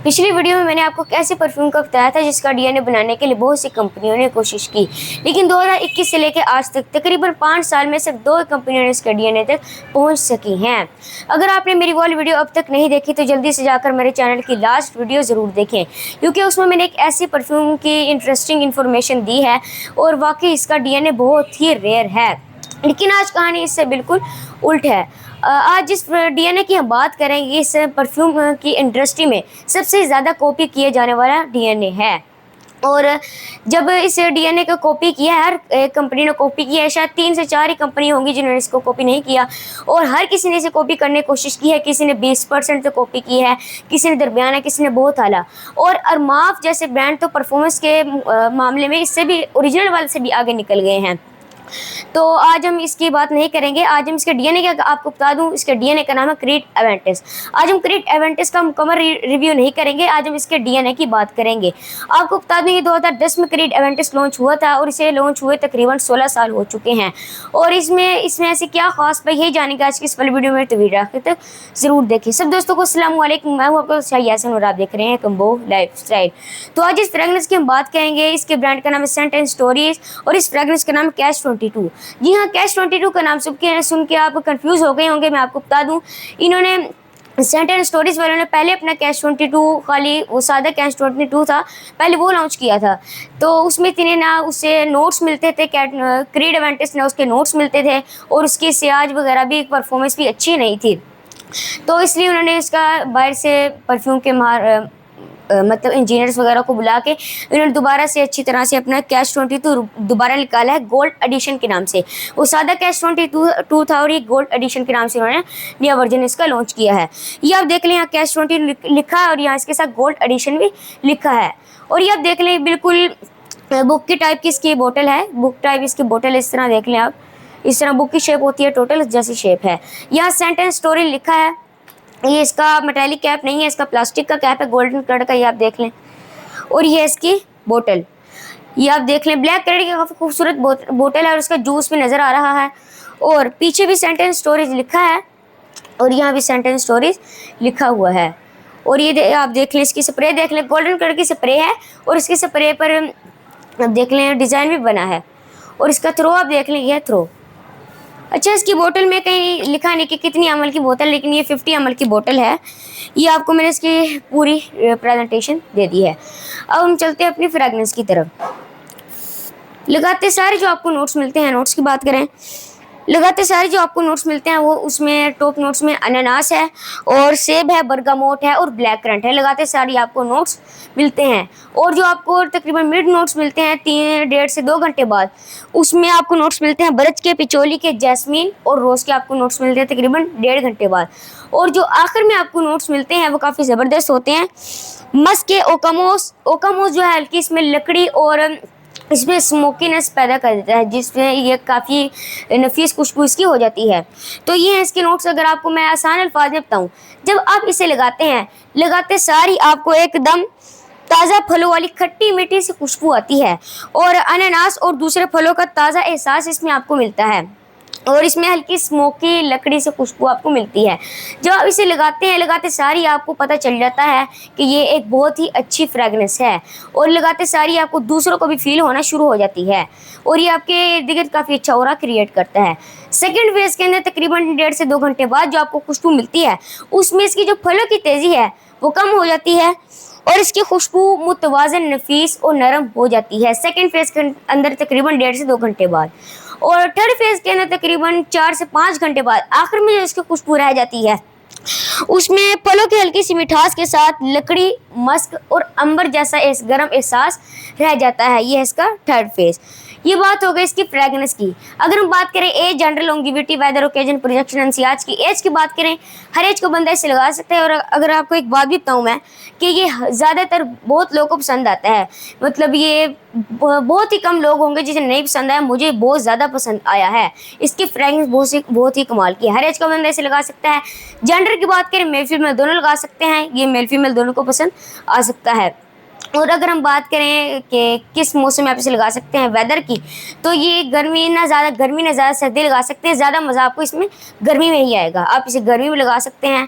पिछली वीडियो में मैंने आपको कैसे परफ्यूम का बताया था जिसका डीएनए बनाने के लिए बहुत सी कंपनियों ने कोशिश की, लेकिन 2021 से लेकर आज तक तकरीबन 5 साल में सिर्फ 2 कंपनियों ने इसके डीएनए तक पहुंच सकी हैं। अगर आपने मेरी वो वीडियो अब तक नहीं देखी तो जल्दी से जाकर मेरे चैनल की लास्ट वीडियो ज़रूर देखें, क्योंकि उसमें मैंने एक ऐसी परफ्यूम की इंटरेस्टिंग इन्फॉर्मेशन दी है और वाकई इसका डीएनए बहुत ही रेयर है। लेकिन आज कहानी इससे बिल्कुल उल्ट है। आज जिस डीएनए की हम बात करेंगे, इस परफ्यूम की इंडस्ट्री में सबसे ज़्यादा कॉपी किए जाने वाला डीएनए है। और जब इस डीएनए को कॉपी किया है, हर एक कंपनी ने कॉपी किया है, शायद 3 से 4 ही कंपनी होंगी जिन्होंने इसको कॉपी नहीं किया, और हर किसी ने इसे कॉपी करने की कोशिश की है। किसी ने 20% तक कॉपी की है, किसी ने दरमियाना, किसी ने बहुत आला। और अरमाफ जैसे ब्रांड तो परफॉर्मेंस के मामले में इससे भी ओरिजिनल वाले से भी आगे निकल गए हैं। तो आज हम इसकी बात नहीं करेंगे। आज हम इसके डीएनए का आपको बता दूं, इसके डीएनए का नाम है क्रीड एवेंटिस। आज हम क्रीड एवेंटिस का मुकम्मल रिव्यू नहीं करेंगे, आज हम इसके डीएनए की बात करेंगे। आपको बता दें कि 2010 में क्रीड एवेंटिस लॉन्च हुआ था और इसे लॉन्च हुए तकरीबन 16 साल हो चुके हैं। और इसमें ऐसे क्या खास भाई, यही जानेंगे आज की इस वाली वीडियो में, तो वीडियो आखिर तक जरूर देखिए। सब दोस्तों को अस्सलाम वालेकुम, मैं हूं आपका शाह यासिन और आप देख रहे हैं कंबो लाइफस्टाइल। तो आज इस फ्रेगनेंस की हम बात करेंगे। इसके ब्रांड का नाम है सेंट एंड स्टोरीज और इस फ्रेगनेंस का नाम है कैश 22। जी हाँ, कैश 22 का नाम सुन के आप कंफ्यूज हो गए होंगे। मैं आपको बता दूं, इन्होंने सेंट एंड स्टोरीज वालों ने पहले अपना कैश 22, खाली वो सादा कैश 22 था, पहले वो लॉन्च किया था। तो उसमें इतने ना उससे नोट्स मिलते थे, क्रीड एवेंटिस ने उसके नोट्स मिलते थे, और उसकी सियाज वगैरह भी, परफॉर्मेंस भी अच्छी नहीं थी। तो इसलिए उन्होंने इसका बाहर से परफ्यूम के मतलब इंजीनियर्स वगैरह को बुला के इन्होंने दोबारा से अच्छी तरह से अपना कैश 22 दोबारा निकाला है गोल्ड एडिशन के नाम से। वो सादा कैश 22 था और ये गोल्ड एडिशन के नाम से उन्होंने नया वर्जन इसका लॉन्च किया है। ये आप देख लें, यहाँ कैश 20 लिखा है और यहाँ इसके साथ गोल्ड एडिशन भी लिखा है। और ये आप देख लें, बिल्कुल बुक की टाइप की इसकी बोतल है। बुक टाइप इसकी बोतल इस तरह देख लें आप, इस तरह बुक की शेप होती है, टोटल जैसी शेप है। यहाँ सेंट एंड स्टोरी लिखा है। ये इसका मेटालिक कैप नहीं है, इसका प्लास्टिक का कैप है, गोल्डन कलर का, ये आप देख लें। और ये इसकी बोतल, ये आप देख लें, ब्लैक कलर की काफ़ी खूबसूरत बोतल है और उसका जूस भी नज़र आ रहा है। और पीछे भी सेंट एंड स्टोरीज लिखा है और यहाँ भी सेंट एंड स्टोरीज लिखा हुआ है। और ये आप देख लें, इसकी स्प्रे देख लें, गोल्डन कलर की स्प्रे है और इसकी स्प्रे पर आप देख लें डिज़ाइन भी बना है। और इसका थ्रो आप देख लें, यह थ्रो। अच्छा, इसकी बोतल में कहीं लिखा नहीं कि कितनी ml की बोतल, लेकिन ये 50 ml की बोतल है। ये आपको मैंने इसकी पूरी प्रेजेंटेशन दे दी है। अब हम चलते हैं अपनी फ्रेगनेंस की तरफ। लगाते सारे जो आपको नोट्स मिलते हैं, नोट्स की बात करें, लगाते सारे जो आपको नोट्स मिलते हैं वो उसमें टॉप नोट्स में अनानास है और सेब है, बरगामोट है और ब्लैक करंट है। लगाते सारे आपको नोट्स मिलते हैं। और जो आपको तकरीबन मिड नोट्स मिलते हैं 1.5 से 2 घंटे बाद, उसमें आपको नोट्स मिलते हैं बरज के, पिचोली के, जैस्मीन और रोज़ के आपको नोट्स मिलते हैं तकरीबन 1.5 घंटे बाद। और जो आखिर में आपको नोट्स मिलते हैं वो काफ़ी ज़बरदस्त होते हैं। मस्क के ओकामोस जो है हल्की इसमें लकड़ी और इसमें स्मोकीनेस पैदा कर देता है, जिसमें ये काफ़ी नफीस खुशबू इसकी हो जाती है। तो ये हैं इसके नोट्स। अगर आपको मैं आसान अल्फाज में बताऊँ, जब आप इसे लगाते हैं, लगाते सारी आपको एकदम ताज़ा फलों वाली खट्टी मीठी सी खुशबू आती है और अनानास और दूसरे फलों का ताज़ा एहसास इसमें आपको मिलता है। और इसमें हल्की स्मोकी लकड़ी से खुशबू आपको मिलती है। जब आप इसे लगाते हैं, लगाते सारी आपको पता चल जाता है कि ये एक बहुत ही अच्छी फ्रेगनेंस है। और लगाते सारी आपको दूसरों को भी फील होना शुरू हो जाती है और ये आपके इर्द गिर्द काफ़ी अच्छा ऑरा क्रिएट करता है। सेकेंड फेज़ के अंदर तकरीबन 1.5 से 2 घंटे बाद जो आपको खुशबू मिलती है, उसमें इसकी जो फलों की तेज़ी है वो कम हो जाती है और इसकी खुशबू मुतवाज़न, नफीस और नरम हो जाती है सेकेंड फेज़ के अंदर तकरीबन 1.5 से 2 घंटे बाद। और थर्ड फेज़ के अंदर तकरीबन 4 से 5 घंटे बाद आखिर में जो इसकी खुशबू रह जाती है, उसमें फलों की हल्की सी मिठास के साथ लकड़ी, मस्क और अंबर जैसा गर्म एहसास रह जाता है। ये है इसका थर्ड फेज़। ये बात हो गई इसकी फ्रेगनेंस की। अगर हम बात करें age, gender, longevity, weather, occasion, projection, अंसियाज की एज की बात करें, हर एज को बंदा इसे लगा सकता है। और अगर आपको एक बात भी बताऊँ मैं कि ये ज़्यादातर बहुत लोगों को पसंद आता है। मतलब ये बहुत ही कम लोग होंगे जिसे नहीं पसंद आया, मुझे बहुत ज़्यादा पसंद आया है। इसकी फ्रेगनेंस बहुत ही कमाल की है। हर एज का बंदा इसे लगा सकता है। जेंडर की बात करें, मेल फीमेल दोनों लगा सकते हैं। ये मेल फीमेल दोनों को पसंद आ सकता है। और अगर हम बात करें कि किस मौसम में आप इसे लगा सकते हैं, वेदर की, तो ये गर्मी ना ज़्यादा सर्दी लगा सकते हैं। ज़्यादा मज़ा आपको इसमें गर्मी में ही आएगा। आप इसे गर्मी में लगा सकते हैं,